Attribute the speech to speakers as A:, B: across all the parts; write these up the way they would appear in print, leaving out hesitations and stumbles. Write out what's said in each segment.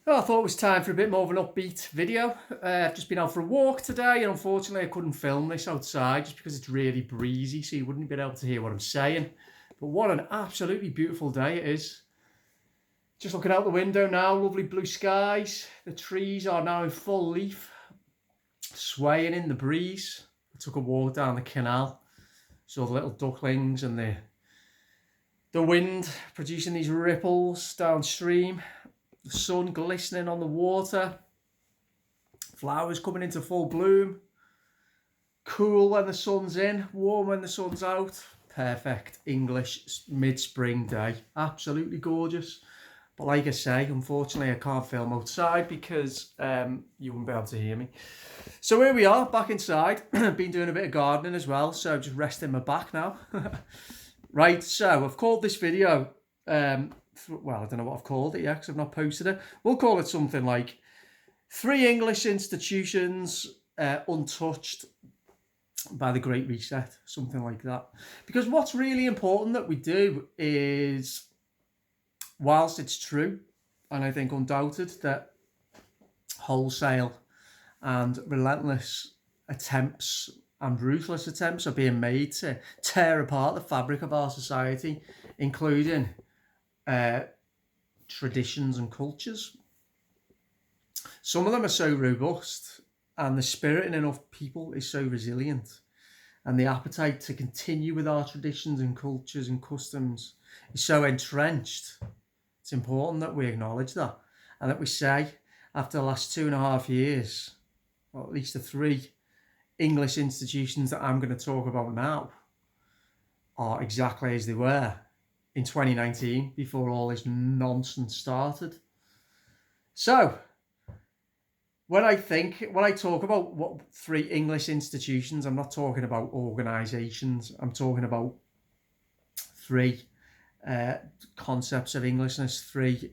A: Well, I thought it was time for a bit more of an upbeat video. I've just been out for a walk today, and unfortunately I couldn't film this outside just because it's really breezy, so you wouldn't be able to hear what I'm saying. But what an absolutely beautiful day it is. Just looking out the window now, lovely blue skies. The trees are now in full leaf, swaying in the breeze. I took a walk down the canal, saw the little ducklings and the wind producing these ripples downstream. The sun glistening on the water, flowers coming into full bloom, cool when the sun's in, warm when the sun's out. Perfect English mid-spring day, absolutely gorgeous. But like I say, unfortunately I can't film outside because you wouldn't be able to hear me. So here we are, back inside. Been doing a bit of gardening as well, so just resting my back now. Right, so I've called this video well, I don't know what I've called it yet because I've not posted it. We'll call it something like 3 English Institutions Untouched by the Great Reset, something like that. Because what's really important that we do is, whilst it's true, and I think undoubted, that wholesale and relentless attempts and ruthless attempts are being made to tear apart the fabric of our society, including traditions and cultures. Some of them are so robust, and the spirit in enough people is so resilient, and the appetite to continue with our traditions and cultures and customs is so entrenched. It's important that we acknowledge that, and that we say, after the last 2.5 years, or at least the 3 English institutions that I'm going to talk about now are exactly as they were in 2019, before all this nonsense started. So, when I talk about what 3 English institutions, I'm not talking about organisations. I'm talking about 3 concepts of Englishness, 3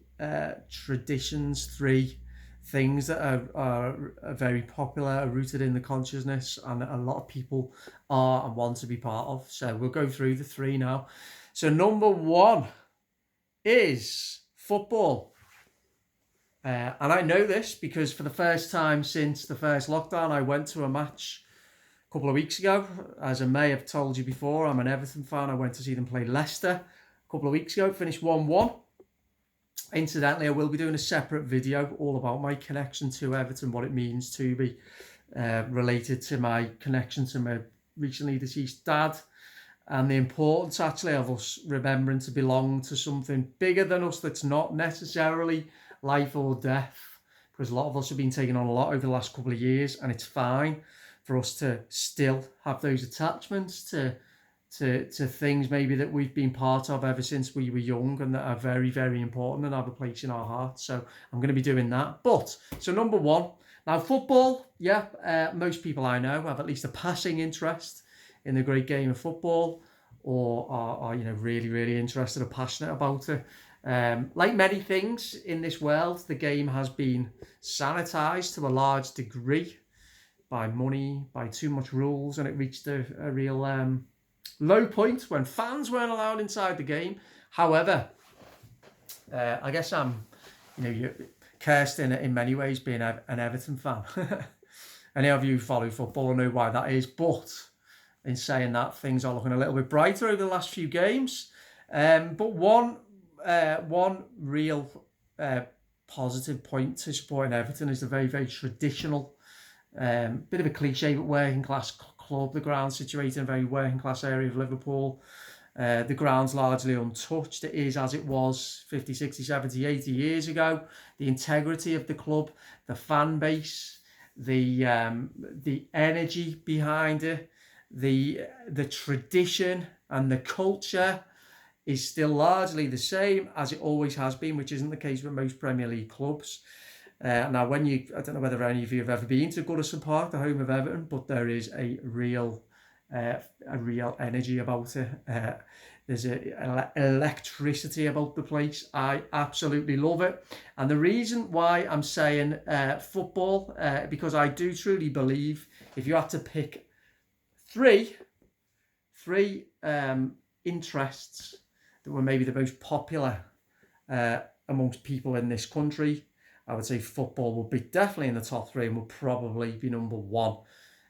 A: traditions, 3 things that are very popular, are rooted in the consciousness, and a lot of people are and want to be part of. So we'll go through the 3 now. So number 1 is football. And I know this because for the first time since the first lockdown, I went to a match a couple of weeks ago. As I may have told you before, I'm an Everton fan. I went to see them play Leicester a couple of weeks ago, finished 1-1. Incidentally, I will be doing a separate video all about my connection to Everton, what it means to be related to my connection to my recently deceased dad, and the importance actually of us remembering to belong to something bigger than us that's not necessarily life or death, because a lot of us have been taking on a lot over the last couple of years, and it's fine for us to still have those attachments to things maybe that we've been part of ever since we were young, and that are very, very important and have a place in our hearts. So I'm going to be doing that. But so number 1, now football, most people I know have at least a passing interest in the great game of football, or are really, really interested or passionate about it. Like many things in this world, the game has been sanitized to a large degree by money, by too much rules, and it reached a real low point when fans weren't allowed inside the game. However, I guess Kirsten in many ways being an Everton fan. Any of you who follow football know why that is, but in saying that, things are looking a little bit brighter over the last few games. But one real positive point to supporting Everton is the very, very traditional, bit of a cliche, but working class club. The ground situated in a very working class area of Liverpool. The ground's largely untouched. It is as it was 50, 60, 70, 80 years ago. The integrity of the club, the fan base, the energy behind it, the tradition and the culture is still largely the same as it always has been, which isn't the case with most Premier League clubs. Now, I don't know whether any of you have ever been to Goodison Park, the home of Everton, but there is a real energy about it. There's an electricity about the place. I absolutely love it. And the reason why I'm saying football, because I do truly believe if you had to pick three interests that were maybe the most popular amongst people in this country, I would say football would be definitely in the top three and would probably be number one.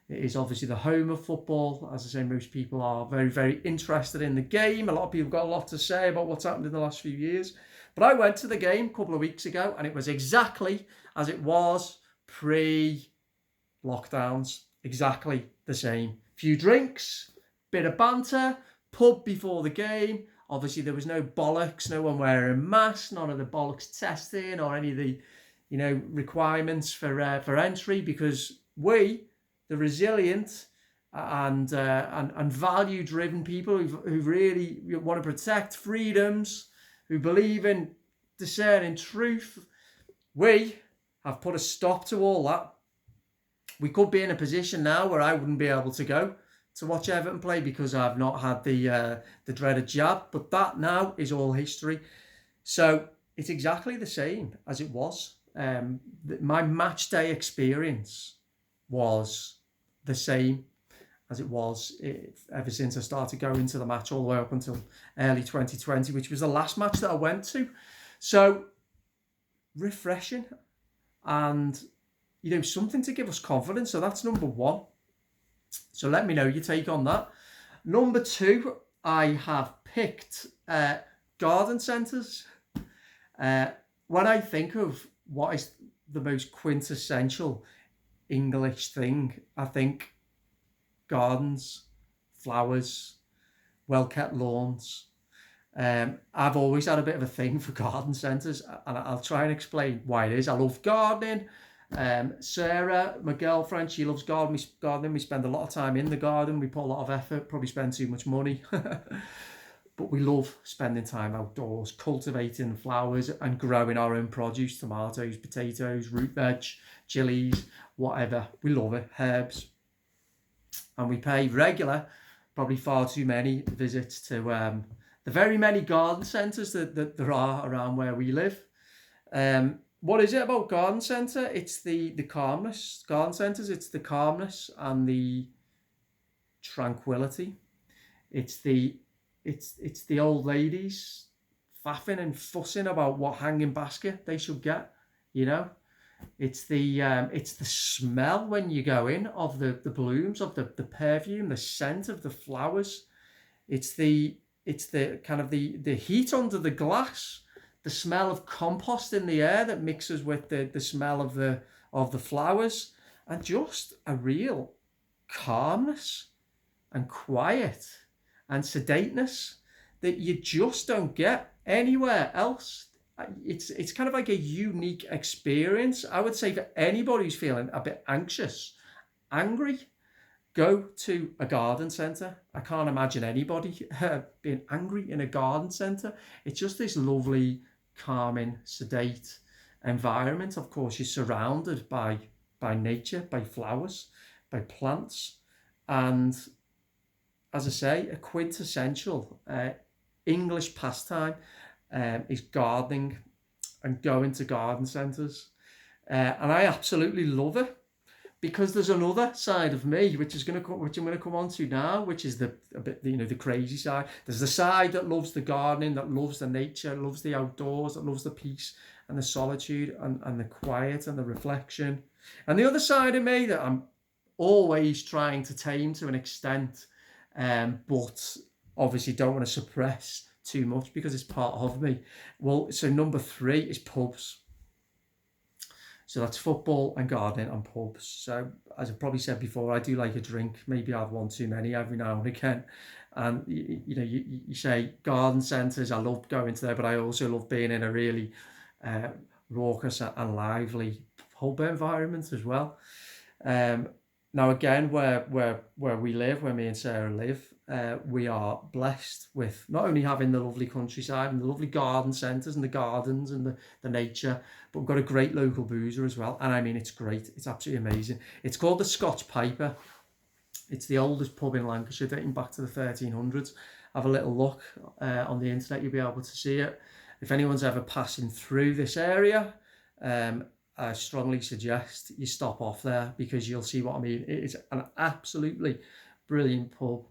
A: It is obviously the home of football. As I say, most people are very, very interested in the game. A lot of people have got a lot to say about what's happened in the last few years. But I went to the game a couple of weeks ago and it was exactly as it was pre-lockdowns. Exactly the same. Few drinks, bit of banter, pub before the game. Obviously, there was no bollocks, no one wearing masks, none of the bollocks testing or any of the, requirements for entry, because we, the resilient and value-driven people who really want to protect freedoms, who believe in discerning truth, we have put a stop to all that. We could be in a position now where I wouldn't be able to go to watch Everton play because I've not had the dreaded jab, but that now is all history. So it's exactly the same as it was. My match day experience was the same as it was ever since I started going to the match all the way up until early 2020, which was the last match that I went to. So refreshing and, something to give us confidence. So that's number one. So let me know your take on that. Number two, I have picked garden centres. When I think of what is the most quintessential English thing, I think gardens, flowers, well-kept lawns. I've always had a bit of a thing for garden centres, and I'll try and explain why it is. I love gardening. Sarah, my girlfriend, she loves gardening. We spend a lot of time in the garden. We put a lot of effort, probably spend too much money. But we love spending time outdoors, cultivating flowers and growing our own produce, tomatoes, potatoes, root veg, chilies, whatever. We love it, herbs. And we pay regular, probably far too many visits to the very many garden centres that there are around where we live. What is it about garden centre? It's the calmness. Garden centres, it's the calmness and the tranquility. It's the old ladies faffing and fussing about what hanging basket they should get. It's the smell when you go in of the blooms, of the perfume, the scent of the flowers. It's the kind of the heat under the glass. The smell of compost in the air that mixes with the smell of the flowers, and just a real calmness and quiet and sedateness that you just don't get anywhere else. It's kind of like a unique experience. I would say for anybody who's feeling a bit anxious, angry, go to a garden centre. I can't imagine anybody being angry in a garden centre. It's just this lovely, calming, sedate environment. Of course, you're surrounded by nature, by flowers, by plants, and as I say, a quintessential English pastime is gardening and going to garden centres, and I absolutely love it. Because there's another side of me which I'm going to come on to now, which is the crazy side. There's the side that loves the gardening, that loves the nature, loves the outdoors, that loves the peace and the solitude and the quiet and the reflection. And the other side of me that I'm always trying to tame to an extent, but obviously don't want to suppress too much because it's part of me. Well, so number three is pubs. So that's football and gardening and pubs. So as I've probably said before, I do like a drink. Maybe I've one too many every now and again. And you say garden centres, I love going to there, but I also love being in a really raucous and lively pub environment as well. Now again, where we live, where me and Sarah live, we are blessed with not only having the lovely countryside and the lovely garden centres and the gardens and the nature, but we've got a great local boozer as well. And I mean, it's great. It's absolutely amazing. It's called the Scotch Piper. It's the oldest pub in Lancashire, dating back to the 1300s. Have a little look on the internet, you'll be able to see it. If anyone's ever passing through this area, I strongly suggest you stop off there because you'll see what I mean. It is an absolutely brilliant pub.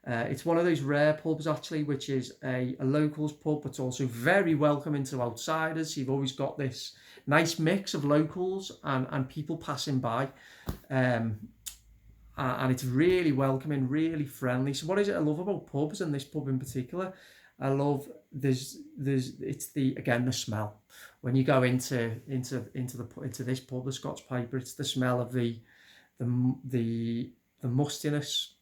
A: It's one of those rare pubs actually, which is a locals pub, but also very welcoming to outsiders. You've always got this nice mix of locals and people passing by. And it's really welcoming, really friendly. So what is it I love about pubs, and this pub in particular? I love it's the smell. When you go into this pub, the Scotch Piper, it's the smell of the mustiness,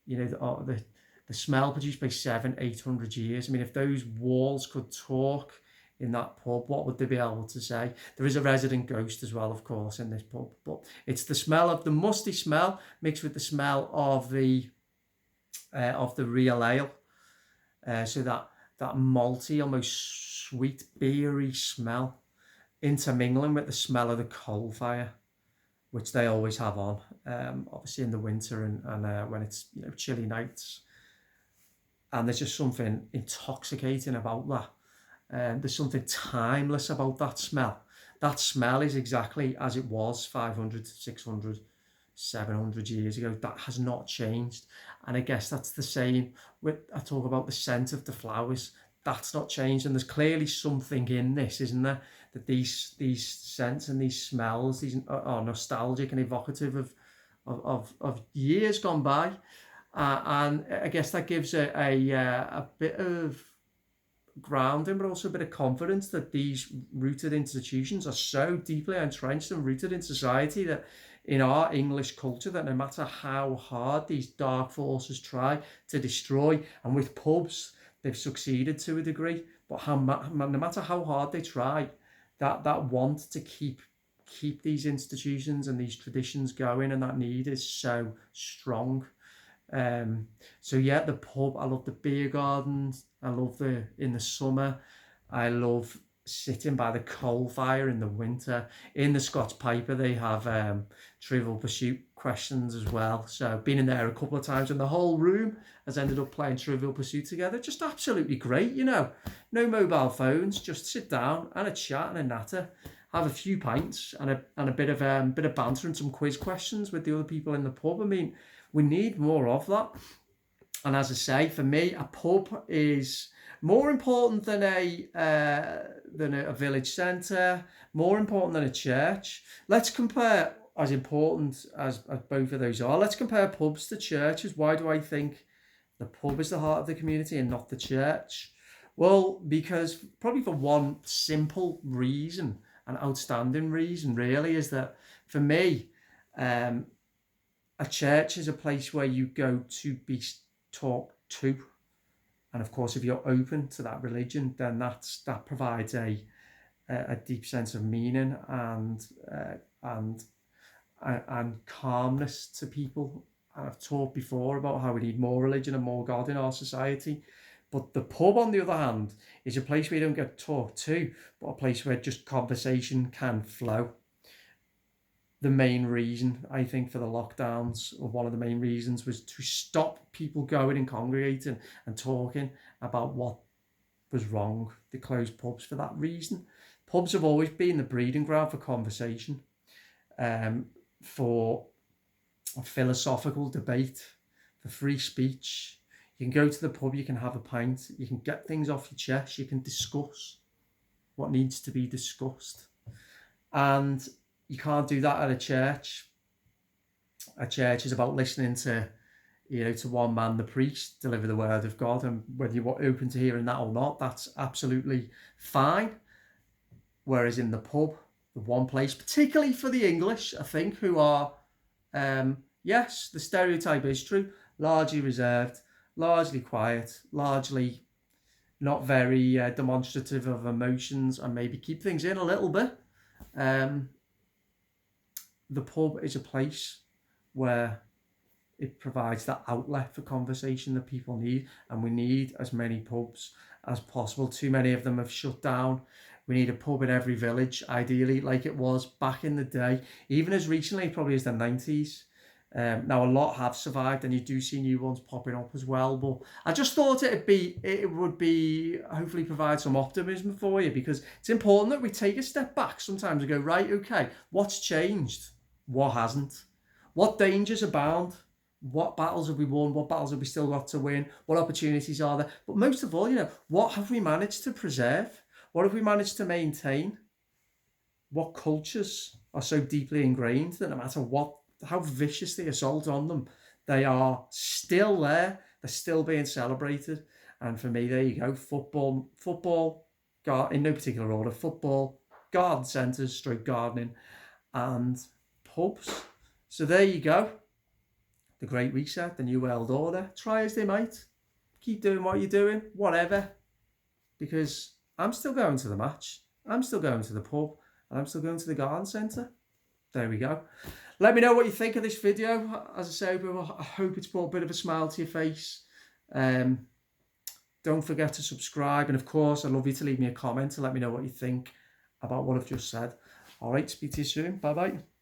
A: the smell produced by 700-800 years. I mean, if those walls could talk in that pub, what would they be able to say? There is a resident ghost as well, of course, in this pub, but it's the smell of the musty smell mixed with the smell of the real ale. So that malty, almost sweet, beery smell intermingling with the smell of the coal fire, which they always have on, obviously in the winter and when it's chilly nights. And there's just something intoxicating about that. There's something timeless about that smell. That smell is exactly as it was 500, 600, 700 years ago. That has not changed. And I guess that's the same with, I talk about the scent of the flowers. That's not changed. And there's clearly something in this, isn't there? That these scents and these smells, these are nostalgic and evocative of years gone by. And I guess that gives a bit of grounding, but also a bit of confidence that these rooted institutions are so deeply entrenched and rooted in society, that in our English culture, that no matter how hard these dark forces try to destroy, and with pubs they've succeeded to a degree, but no matter how hard they try, that want to keep these institutions and these traditions going, and that need is so strong. So yeah, the pub, I love the beer gardens. I love in the summer, I love sitting by the coal fire in the winter. In the Scotch Piper, they have Trivial Pursuit questions as well. So I've been in there a couple of times, and the whole room has ended up playing Trivial Pursuit together. Just absolutely great, No mobile phones, just sit down and a chat and a natter, have a few pints and a bit of banter and some quiz questions with the other people in the pub. I mean, we need more of that. And as I say, for me, a pub is more important than a village centre, more important than a church. Let's compare, as important as both of those are, let's compare pubs to churches. Why do I think the pub is the heart of the community and not the church? Well, because probably for one simple reason, an outstanding reason really, is that for me, a church is a place where you go to be talked to, and of course, if you're open to that religion, then that provides a deep sense of meaning and calmness to people. And I've talked before about how we need more religion and more God in our society. But the pub, on the other hand, is a place where you don't get talked to, but a place where just conversation can flow. The main reason, I think, for the lockdowns, or one of the main reasons, was to stop people going and congregating and talking about what was wrong. They closed pubs for that reason. Pubs have always been the breeding ground for conversation, for philosophical debate, for free speech. You can go to the pub, you can have a pint, you can get things off your chest, you can discuss what needs to be discussed. And you can't do that at a church. A church is about listening to one man, the priest, deliver the word of God, and whether you're open to hearing that or not, that's absolutely fine. Whereas in the pub, the one place, particularly for the English, I think, who are, yes, the stereotype is true, largely reserved, largely quiet, largely not very demonstrative of emotions, and maybe keep things in a little bit. The pub is a place where it provides that outlet for conversation that people need, and we need as many pubs as possible. Too many of them have shut down. We need a pub in every village, ideally, like it was back in the day, even as recently probably as the 90s. Now a lot have survived, and you do see new ones popping up as well, but I just thought it would be hopefully provide some optimism for you, because it's important that we take a step back sometimes and go, right, okay, what's changed? What hasn't? What dangers abound? What battles have we won? What battles have we still got to win? What opportunities are there? But most of all, what have we managed to preserve? What have we managed to maintain? What cultures are so deeply ingrained that no matter how vicious the assault on them, they are still there. They're still being celebrated. And for me, there you go. Football, in no particular order. Football, garden centres, stroke gardening, and pubs. So there you go. The Great Reset, the New World Order. Try as they might. Keep doing what you're doing, whatever. Because I'm still going to the match. I'm still going to the pub. And I'm still going to the garden centre. There we go. Let me know what you think of this video. As I say, I hope it's brought a bit of a smile to your face. Don't forget to subscribe. And of course, I'd love you to leave me a comment to let me know what you think about what I've just said. All right, speak to you soon. Bye-bye.